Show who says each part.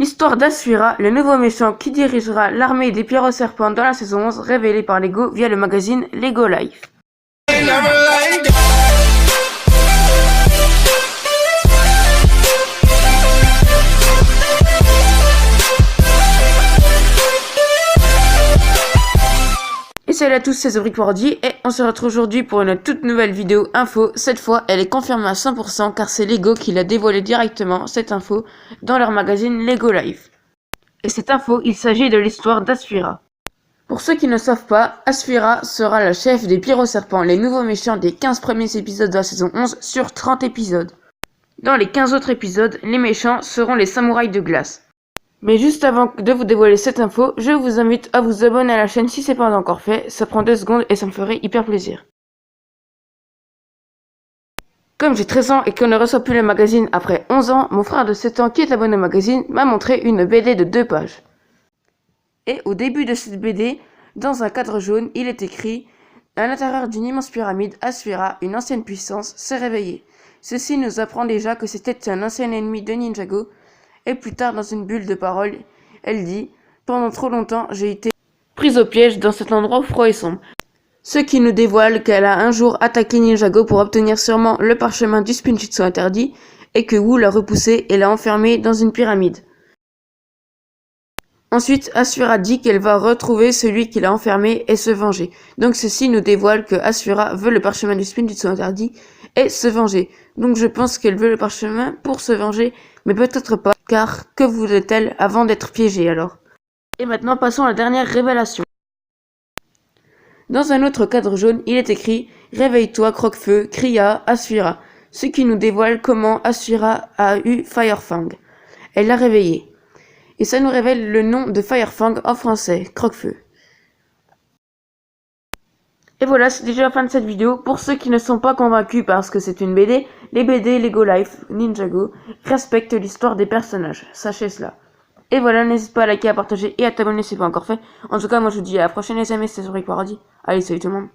Speaker 1: L'histoire d'Asphira, le nouveau méchant qui dirigera l'armée des Pyroserpents dans la saison 11, révélée par Lego via le magazine Lego Life. Et salut à tous, c'est Zobrickwordy et on se retrouve aujourd'hui pour une toute nouvelle vidéo info. Cette fois, elle est confirmée à 100% car c'est Lego qui l'a dévoilé directement, cette info, dans leur magazine Lego Life. Et cette info, il s'agit de l'histoire d'Asphira. Pour ceux qui ne savent pas, Asphira sera la chef des Pyroserpents, les nouveaux méchants des 15 premiers épisodes de la saison 11 sur 30 épisodes. Dans les 15 autres épisodes, les méchants seront les samouraïs de glace. Mais juste avant de vous dévoiler cette info, je vous invite à vous abonner à la chaîne si c'est pas encore fait, ça prend 2 secondes et ça me ferait hyper plaisir. Comme j'ai 13 ans et qu'on ne reçoit plus le magazine après 11 ans, mon frère de 7 ans qui est abonné au magazine m'a montré une BD de 2 pages. Et au début de cette BD, dans un cadre jaune, il est écrit « À l'intérieur d'une immense pyramide, Asphira, une ancienne puissance, s'est réveillée. Ceci nous apprend déjà que c'était un ancien ennemi de Ninjago. » Et plus tard, dans une bulle de parole, elle dit « Pendant trop longtemps, j'ai été prise au piège dans cet endroit froid et sombre. » Ce qui nous dévoile qu'elle a un jour attaqué Ninjago pour obtenir sûrement le parchemin du Spinjitzu interdit, et que Wu l'a repoussé et l'a enfermé dans une pyramide. Ensuite, Asphira dit qu'elle va retrouver celui qui l'a enfermé et se venger. Donc ceci nous dévoile que Asphira veut le parchemin du Spinjitzu interdit et se venger. Donc je pense qu'elle veut le parchemin pour se venger, mais peut-être pas, car que voulait-elle avant d'être piégée alors? Et maintenant passons à la dernière révélation. Dans un autre cadre jaune, il est écrit « Réveille-toi, Croque-Feu, cria Asphira », ce qui nous dévoile comment Asphira a eu Firefang. Elle l'a réveillé. Et ça nous révèle le nom de Firefang en français, Croque-Feu. Et voilà, c'est déjà la fin de cette vidéo. Pour ceux qui ne sont pas convaincus parce que c'est une BD, les BD Lego Life Ninjago respectent l'histoire des personnages. Sachez cela. Et voilà, n'hésite pas à liker, à partager et à t'abonner si ce n'est pas encore fait. En tout cas, moi je vous dis à la prochaine les amis, c'était Zobrickwordy. Allez, salut tout le monde.